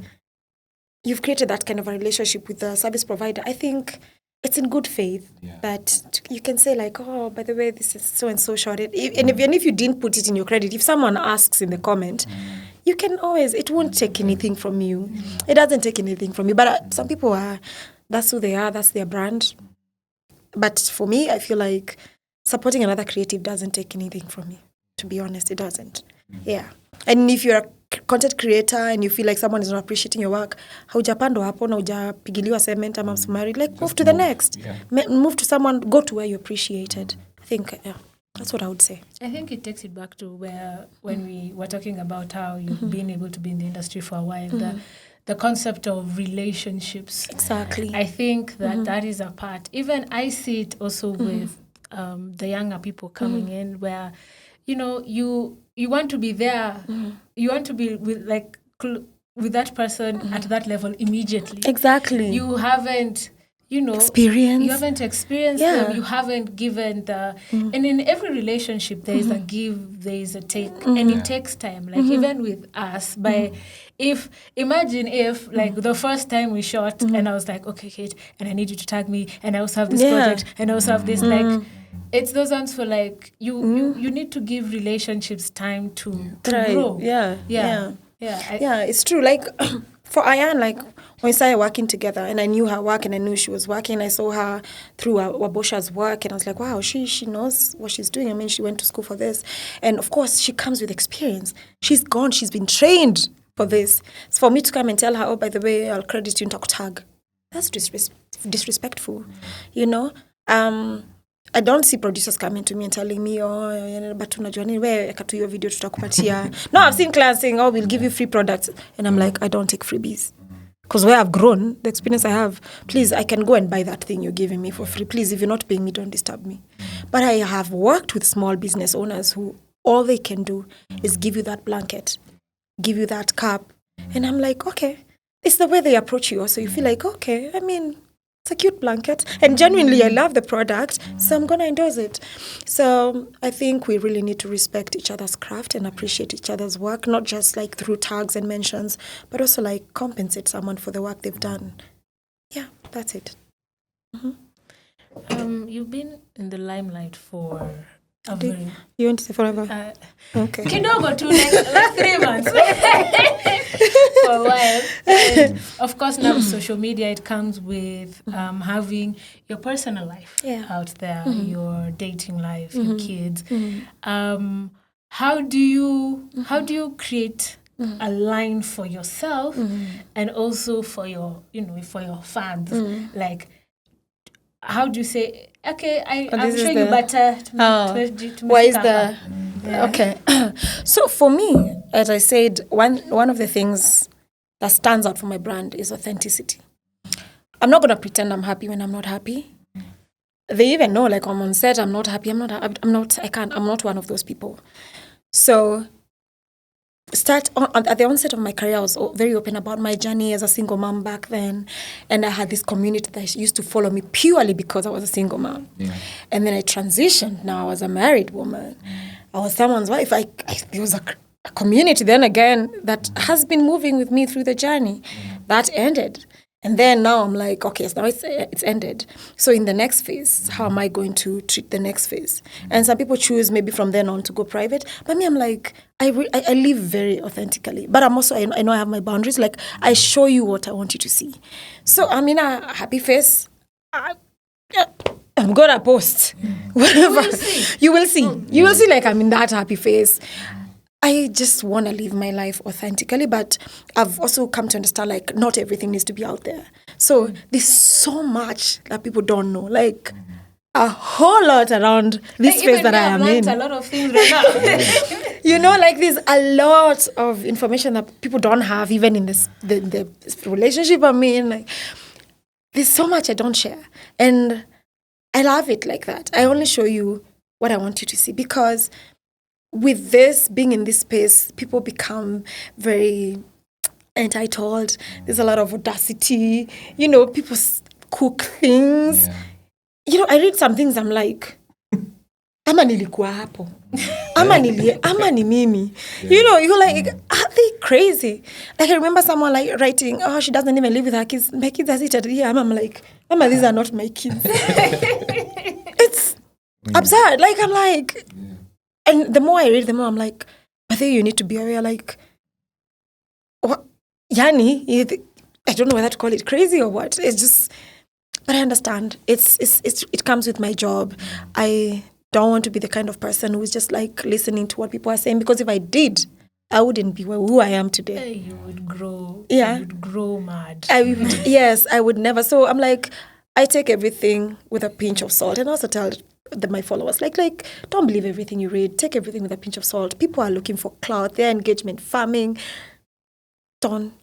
you've created that kind of a relationship with the service provider, I think it's in good faith that you can say, like, oh, by the way, this is so-and-so shorted. And even if you didn't put it in your credit, if someone asks in the comment, you can always, it won't take anything from you. It doesn't take anything from you. But some people that's who they are, that's their brand. But for me, I feel like supporting another creative doesn't take anything from me. To be honest, it doesn't. Yeah. And if you're a content creator and you feel like someone is not appreciating your work, haujapandwa hapo na hujapigiliwa cement ama msumari, like move to the next. Move to someone, go to where you're appreciated. I think, that's what I would say. I think it takes it back to where, when we were talking about how you've been able to be in the industry for a while, the concept of relationships. Exactly. I think that is a part. Even I see it also with the younger people coming in, where, you want to be there. You want to be with with that person at that level immediately. Exactly. You haven't, experience. You haven't experienced them. You haven't given the. And in every relationship, there is a give, there is a take, and it takes time. Like even with us, imagine if like the first time we shot, and I was like, okay, Kate, and I need you to tag me, and I also have this project, and I also have this like. It's those ones for like you need to give relationships time to grow. Yeah, it's true. Like for Ayan, like when we started working together, and I knew her work, and I knew she was working. I saw her through Wabosha's work, and I was like, wow, she knows what she's doing. I mean, she went to school for this, and of course, she comes with experience. She's been trained for this. So for me to come and tell her, oh, by the way, I'll credit you in tag, that's disrespectful, I don't see producers coming to me and telling me, oh, but unajua nini, wewe katu hiyo video tutakupatia. No, I've seen clients saying, oh, we'll give you free products. And I'm like, I don't take freebies. Because where I've grown, the experience I have, please, I can go and buy that thing you're giving me for free. Please, if you're not paying me, don't disturb me. But I have worked with small business owners who all they can do is give you that blanket, give you that cup. And I'm like, okay, it's the way they approach you. So you feel like, okay, I mean, it's a cute blanket. And genuinely, I love the product, so I'm going to endorse it. So I think we really need to respect each other's craft and appreciate each other's work, not just like through tags and mentions, but also like compensate someone for the work they've done. Yeah, that's it. You've been in the limelight for a very... You want to say forever? Okay. Kidogo too, like 3 months. For a while. And of course, now with social media, it comes with having your personal life out there, your dating life, your kids. How do you create a line for yourself and also for your fans? Like, how do you say, okay, I'm sure you better to why is the... Yeah. Okay. So for me, as I said, one of the things that stands out for my brand is authenticity. I'm not going to pretend I'm happy when I'm not happy. They even know, like, I'm on set, I'm not happy. I'm not one of those people. So at the onset of my career, I was very open about my journey as a single mom back then. And I had this community that used to follow me purely because I was a single mom. Yeah. And then I transitioned. Now I was a married woman. I was someone's wife. There was a community then again that has been moving with me through the journey. That ended. And then now I'm like, okay, so now it's ended. So in the next phase, how am I going to treat the next phase? And some people choose maybe from then on to go private. But me, I'm like, I live very authentically. But I'm also, I know I have my boundaries. Like, I show you what I want you to see. So I'm in a happy face. I'm going to post. Whatever. You will see. You will see like I'm in that happy face. I just want to live my life authentically, but I've also come to understand, like, not everything needs to be out there. So there's so much that people don't know, like a whole lot around this space that I am in. A lot of things right now. You know, like there's a lot of information that people don't have, even in the relationship I'm in. Like, there's so much I don't share, and I love it like that. I only show you what I want you to see, because with this, being in this space, people become very entitled. There's a lot of audacity. You know, people cook things. Yeah. You know, I read some things, I'm like, ama nilikuwa hapo. Ama ni mimi. Yeah. You know, you're like, are they crazy? Like, I remember someone like writing, oh, she doesn't even live with her kids. My kids are seated here. I'm like, Mama, these are not my kids. It's absurd. Like, I'm like... Yeah. And the more I read, the more I'm like, I think you need to be aware, like, what? Yani, I don't know whether to call it crazy or what. It's just, but I understand. It comes with my job. I don't want to be the kind of person who's just like listening to what people are saying, because if I did, I wouldn't be who I am today. You would grow. Yeah. You would grow mad. Yes, I would never. So I'm like, I take everything with a pinch of salt, and also tell my followers, like, don't believe everything you read. Take everything with a pinch of salt. People are looking for clout, their engagement farming. Don't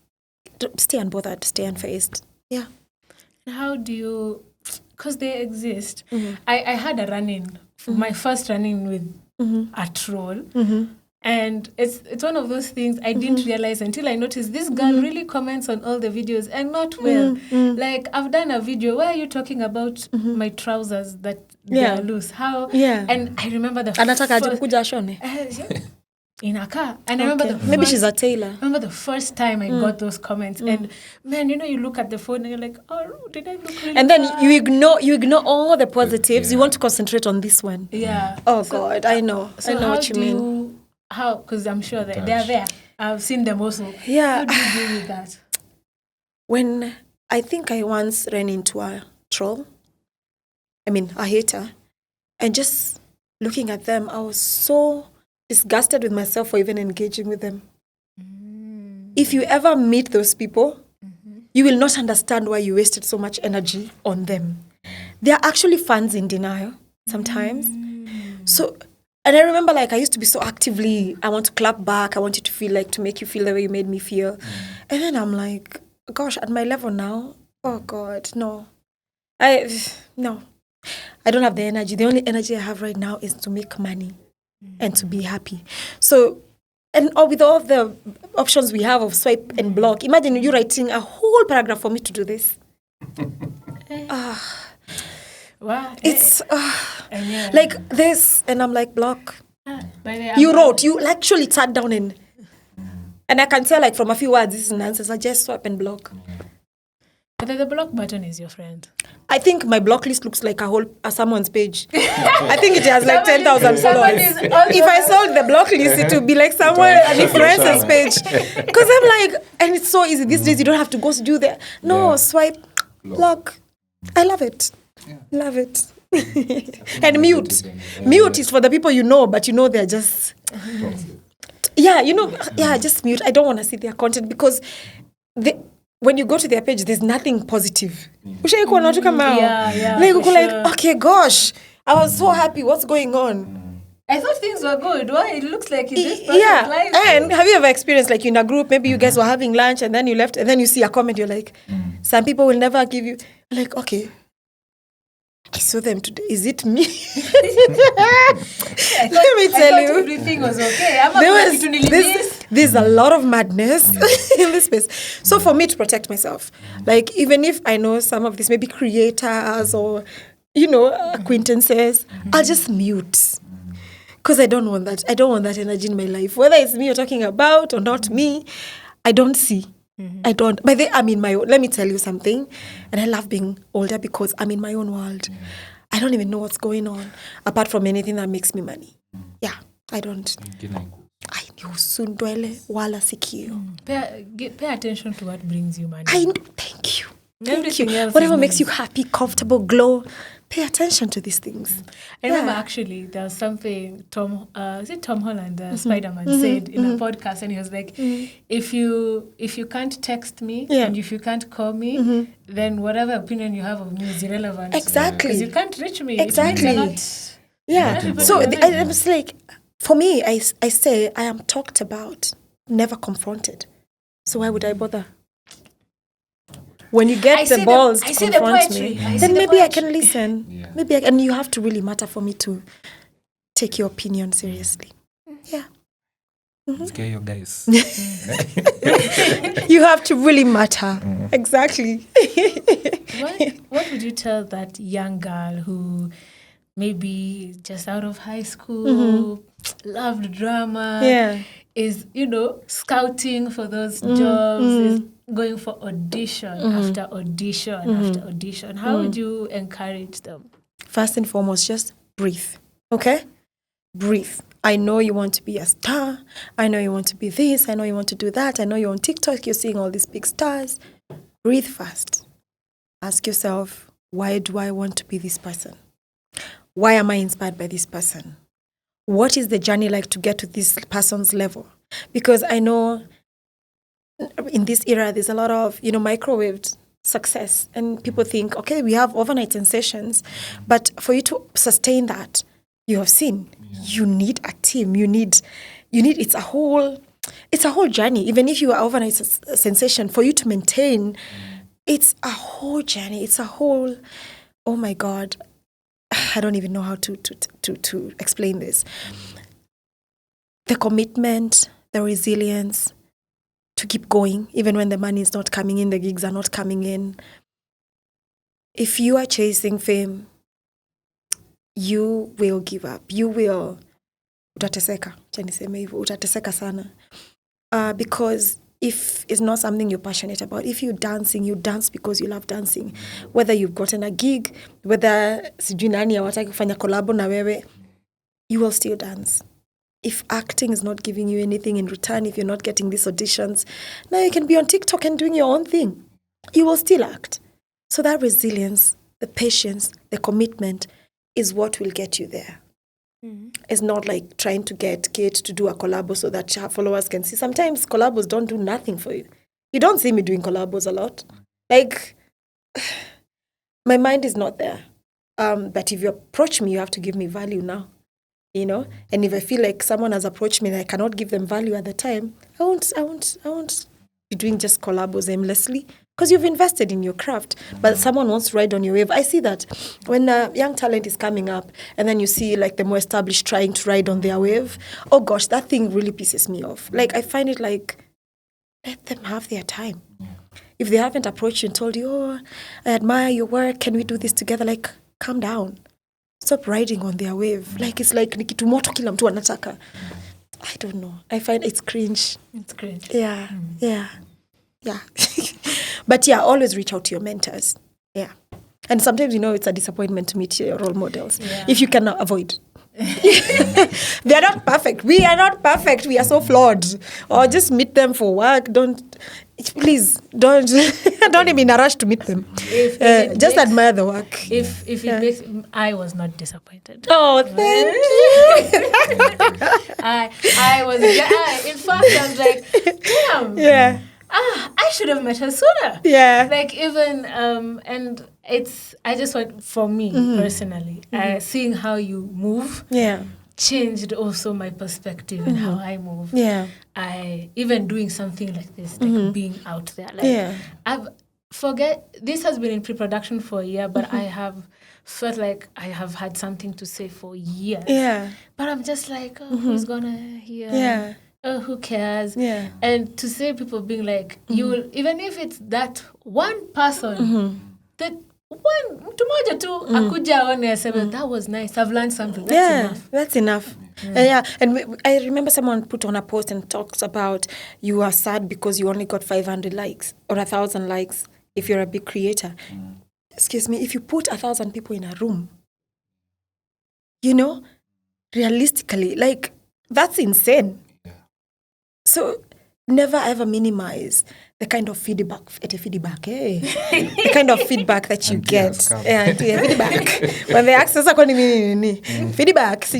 stay unbothered, stay unfazed. Yeah. How do you? Because they exist. Mm-hmm. I had a run-in, my first run-in with a troll. Mm-hmm. And it's one of those things I didn't realize until I noticed this girl really comments on all the videos, and not well. Like, I've done a video, why are you talking about my trousers that they are loose? How? Yeah. And I remember the in a car. And I remember maybe she's a tailor. I remember the first time I got those comments. And man, you know, you look at the phone and you're like, oh, did I look really And then bad? you ignore all the positives. You want to concentrate on this one. Yeah. Oh, so, God, I know. So I know what you mean. How? Because I'm sure that they're there. I've seen them also. Yeah. How do you deal with that? When I think I once ran into a troll, a hater, and just looking at them, I was so disgusted with myself for even engaging with them. If you ever meet those people, you will not understand why you wasted so much energy on them. They are actually fans in denial sometimes. So... And I remember, like, I used to be so actively, I want to clap back, I want you to feel like, to make you feel the way you made me feel. And then I'm like, gosh, at my level now, oh, God, no. I don't have the energy. The only energy I have right now is to make money and to be happy. So, with all the options we have of swipe and block, imagine you writing a whole paragraph for me to do this. Wow. It's like this, and I'm like, block. You actually sat down and I can tell, like, from a few words, this is nonsense. I just swipe and block. But the block button is your friend. I think my block list looks like someone's page. I think it has like 10,000 followers. If I sold the block list, it would be like an influencer's page. Because I'm like, and it's so easy. These days, you don't have to go do that. No, swipe, block. I love it. Yeah. Love it. And mute. Mute is for the people you know, but you know they're just... just mute. I don't want to see their content, because when you go to their page, there's nothing positive. Like, sure. okay, gosh, I was so happy. What's going on? I thought things were good. Why? It looks like in this person's Yeah. life. And have you ever experienced, like, in a group, maybe you guys were having lunch and then you left and then you see a comment, you're like, some people will never give you, like, okay, I saw them today. Is it me? Let me tell you. Everything was okay. There's a lot of madness in this space. So for me to protect myself, like, even if I know some of these maybe creators or, acquaintances, I'll just mute. Because I don't want that. I don't want that energy in my life. Whether it's me you're talking about or not me, I don't see. I don't. But I'm in my own. Let me tell you something. And I love being older because I'm in my own world. I don't even know what's going on apart from anything that makes me money. Yeah, I don't. I knew soon dwele wala sikio. Pay attention to what brings you money. Thank you. Everything else Whatever makes you happy, comfortable, glow. Pay attention to these things. I remember actually there was something Tom Holland, Spider-Man, said in a podcast, and he was like, if you can't text me and if you can't call me, then whatever opinion you have of me is irrelevant. Exactly. Because you can't reach me. Exactly. So I was like, for me, I say I am talked about, never confronted. So why would I bother? When you get the balls to confront me, then maybe I can listen. Yeah. And you have to really matter for me to take your opinion seriously. Yeah. Scare your guys. You have to really matter. Exactly. What would you tell that young girl who maybe just out of high school, loved drama, is, scouting for those jobs, is going for audition after audition after audition? How would you encourage them? First and foremost, just breathe. Okay? Breathe. I know you want to be a star. I know you want to be this. I know you want to do that. I know you're on TikTok. You're seeing all these big stars. Breathe first. Ask yourself, why do I want to be this person? Why am I inspired by this person? What is the journey like to get to this person's level? Because I know in this era, there's a lot of, microwaved success. And people think, okay, we have overnight sensations. But for you to sustain that, you have seen, you need a team. You need, it's a whole journey. Even if you are overnight sensation, for you to maintain, it's a whole journey. It's a whole, oh my God, I don't even know how to explain this. The commitment, the resilience, to keep going, even when the money is not coming in, the gigs are not coming in. If you are chasing fame, you will give up. You will. Utateseka. Utateseka sana. Because if it's not something you're passionate about, if you're dancing, you dance because you love dancing. Whether you've gotten a gig, whether sijui nani hawataki kufanya collabo na wewe, you will still dance. If acting is not giving you anything in return, if you're not getting these auditions, now you can be on TikTok and doing your own thing. You will still act. So that resilience, the patience, the commitment is what will get you there. It's not like trying to get Kate to do a collabo so that her followers can see. Sometimes collabos don't do nothing for you. You don't see me doing collabos a lot. Like, my mind is not there. But if you approach me, you have to give me value now. And if I feel like someone has approached me and I cannot give them value at the time, I won't be doing just collabos aimlessly because you've invested in your craft. But someone wants to ride on your wave. I see that when a young talent is coming up and then you see like the more established trying to ride on their wave. Oh gosh, that thing really pisses me off. Like, I find it like, let them have their time. If they haven't approached you and told you, oh, I admire your work, can we do this together? Like, calm down. Stop riding on their wave. Like, it's like ni kitu moto kila mtu anataka. I don't know. I find it's cringe. It's cringe. Yeah. But yeah, always reach out to your mentors. Yeah. And sometimes, it's a disappointment to meet your role models. Yeah. If you can avoid. They are not perfect. We are not perfect. We are so flawed. Or just meet them for work. Please don't even in a rush to meet them. Just admire the work. If it makes, I was not disappointed. Oh, thank you. I was. In fact, I was like, damn. Yeah. I should have met her sooner. Yeah. Like even and it's. I just want, for me personally, seeing how you move. Yeah. changed also my perspective and how I move. Yeah. I even doing something like this, like being out there. Like this has been in pre-production for a year, but I have felt like I have had something to say for years. Yeah. But I'm just like, who's gonna hear? Yeah. Oh, who cares? Yeah. And to see people being like, you will, even if it's that one person, that one mtu moja tu akuja aone aseme that was nice, I've learned something. That's enough. And I remember someone put on a post and talks about you are sad because you only got 500 likes or 1,000 likes if you're a big creator. Excuse me, if you put 1,000 people in a room, realistically, like, that's insane. So never ever minimize the kind of feedback, the kind of feedback that you get. Feedback. When they ask us, feedback,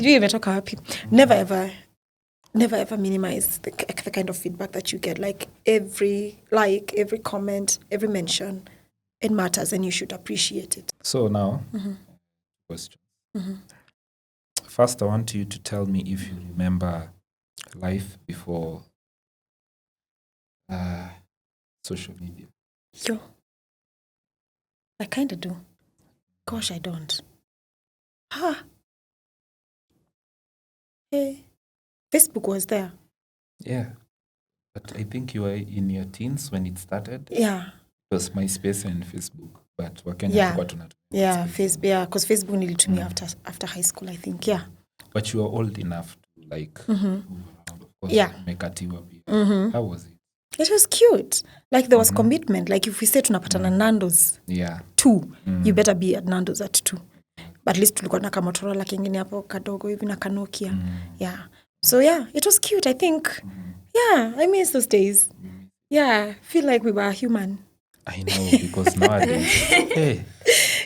never ever minimize the kind of feedback that you get. Like, every comment, every mention, it matters and you should appreciate it. So now, question. First, I want you to tell me if you remember life before social media. Yo, I kind of do. Gosh, I don't. Hey, Facebook was there. Yeah, but I think you were in your teens when it started. Yeah. It was MySpace and Facebook, but Wakenya forgot to. Yeah, Facebook. Yeah, because Facebook needed to me after high school, I think. Yeah. But you were old enough to move around, of course. How was it? It was cute. Like, there was commitment. Like, if we say tunapatana Nando's 2, you better be at Nando's at 2. But at least tulikuwa na kamotorola kingine hapo kadogo hivi na kanokia. Yeah. So yeah, it was cute, I think. Yeah, I miss those days. Yeah, feel like we were human. I know, because nowadays,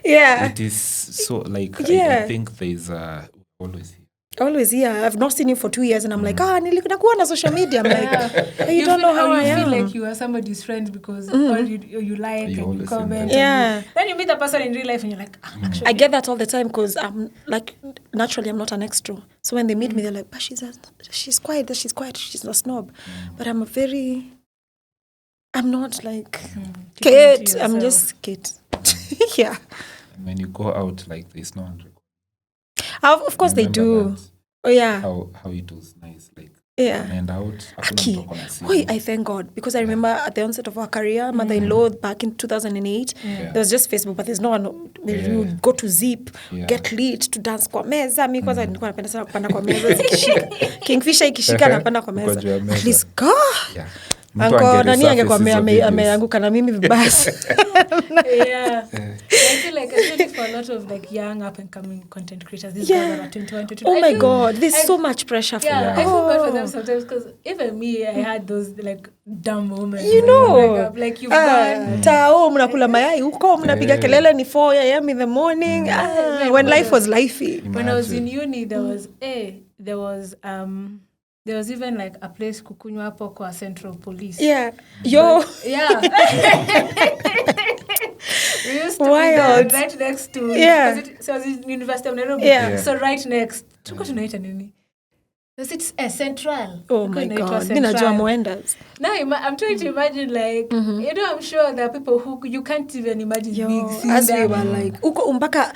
it is so, like, I think there's always here. I've not seen you for 2 years and I'm like, nilikuwa na social media. I'm like, you don't know how I am. You feel like you are somebody's friend because all you like and you comment. Yeah. Then you meet the person in real life and you're like, actually. I get that all the time because I'm like, naturally I'm not an extro. So when they meet me, they're like, but she's quiet, she's a snob. But I'm not like Kate. I'm just Kate. Yeah. And when you go out, like, there's no one. Of course they do. That, oh yeah. How it was nice, like. Yeah. And out. I thank God, because I remember at the onset of our career, mother-in-law back in 2008, there was just Facebook, but there's no one. We would go to Zip, get lit to dance kwa meza. Mi kwanza nilikuwa napenda sana kupanda kwa meza zikishika. Kingfisher ikishika napanda kwa meza. At least go. Yeah. Anko nani angekuwa ameanguka na mimi vibaya. Yeah. I feel like especially for a lot of like young up and coming content creators, these guys are 21, 22. Oh my God, there's so much pressure for them. I feel bad for them sometimes because even me, I had those like dumb moments. Like you've done. Tao mnakula mayai huko, mnapiga kelele ni 4 a.m. in the morning. When life was lifey. When I was in uni, there was even like a place kukunywa hapo kwa Central Police. Yeah. Yo. But, yeah. We used to be there right next to. Yeah. So I was in University of Nairobi. Yeah. So right next. Tuko tunaita nini? It's Central. Oh my God. Ninajua Moendas. Now I'm trying to imagine like, I'm sure there are people who you can't even imagine being seen as there. we were like, uko mpaka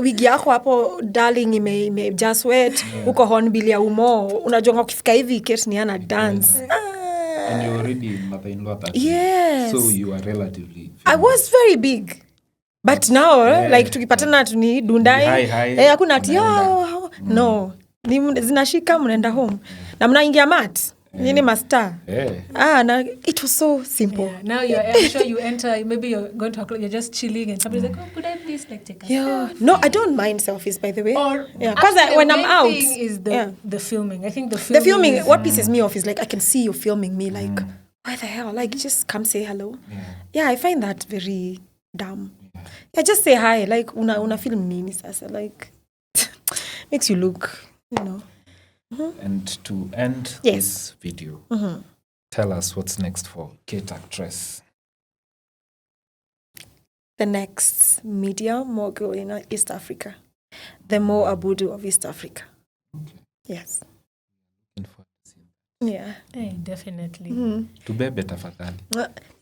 wigi yako hapo darling ime just wet uko hornbill ya umo unajua ukifika hivi Kate ni ana dance and you already mother-in-law that yes. So you are relatively famous. I was very big but now like tukipatana tuni dundai hakuna ati no ni zinashika mnaenda home na mnaingia mat nini master na it was so simple. Now I'm sure you enter, maybe you're going to a club, you're just chilling and somebody's like, could I please like take a selfie? No, I don't mind selfies, by the way. Because when I'm out, thing is the filming. I think the filming what pisses me off is like I can see you filming me like why the hell, like just come say hello. I find that very dumb. Just say hi, like una film nini sasa, like makes you look, And to end this video, tell us what's next for Kate Actress. The next media mogul in East Africa. The Mo Abudu of East Africa. Okay. Yes. Looking forward to seeing Yeah. Hey, definitely. that. Tubebe tafadhali.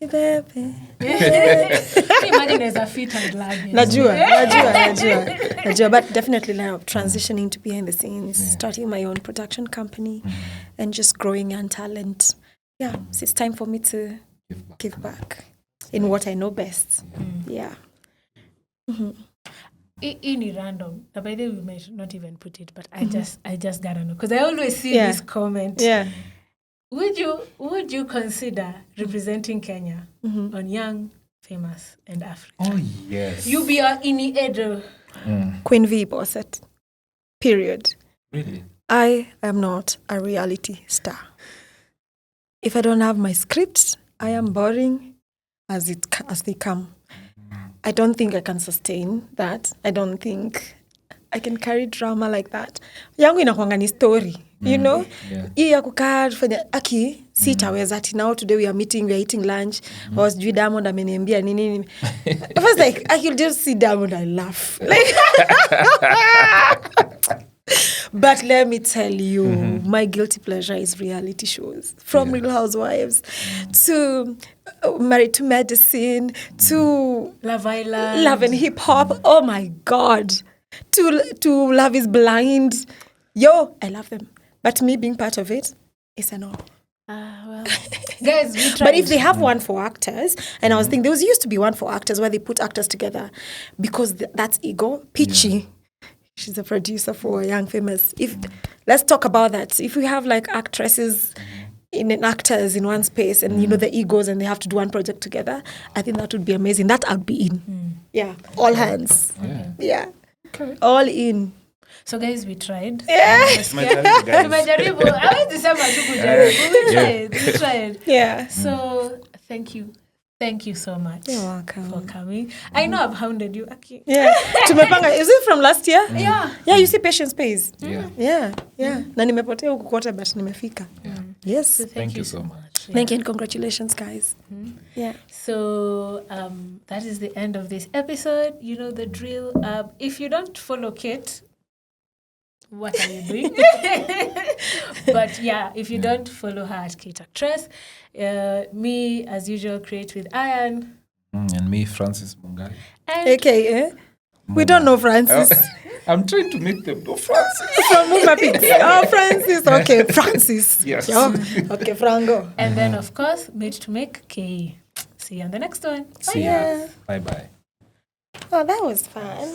Baby. Imagine there's a fit and luggage. Najua. But definitely now transitioning to behind the scenes, starting my own production company, and just growing young talent. Yeah, so it's time for me to give back in what I know best. Yeah. In random. By the way, we might not even put it, but I just gotta know because I always see this comment. Yeah. Would you consider representing Kenya on Young, Famous, and Africa? Oh, yes. You be a ini edo. Queen V Bosset. Period. Really? I am not a reality star. If I don't have my scripts, I am boring as they come. I don't think I can sustain that. I don't think I can carry drama like that. Yangu inakuanga ni story, you know? Hii ya kukaa fanya aki sitaweza ati now today we are eating lunch. Or sijui Diamond ameniambia nini. I was like, I could just see Diamond and laugh. Like but let me tell you, my guilty pleasure is reality shows. From Real Housewives to Married to Medicine to Love Island. Love and Hip Hop. Oh my God. To Love is Blind. Yo, I love them. But me being part of it is a no. Well, guys, we tried. But if they have one for actors, and I was thinking, there used to be one for actors where they put actors together because that's ego. Peachy. She's a producer for Young Famous. Let's talk about that. If we have like actresses and actors in one space and you know the egos and they have to do one project together, I think that would be amazing. That I'd be in. Yeah. All hands. Yeah. Okay. All in. So guys, we tried. Yeah. Tumejaribu. Hawezi sema tu kujaribu. We tried. Yeah. So thank you. Thank you so much. You're welcome. For coming. I know I've hounded you, Aki. Yeah. Tumepanga. Is it from last year? Yeah. Yeah, you see Patience Pays. Yeah. Yeah. Na nimepotea huku kote but nimefika. Yes. So Thank you so much. Thank you and congratulations, guys. Yeah. So that is the end of this episode. You know the drill. If you don't follow Kate, what are you doing? But yeah, if you don't follow her at Kate Actress, me as usual create with Ian. And me, Francis Mungai. And AKA, we don't know Francis. I'm trying to make them know Francis. From Muma Pigs. Oh, Francis. Okay, Francis. Yes. Oh, okay, Frango. And then of course, Made to Make K. See you on the next one. See ya. Bye-bye. Oh, that was fun.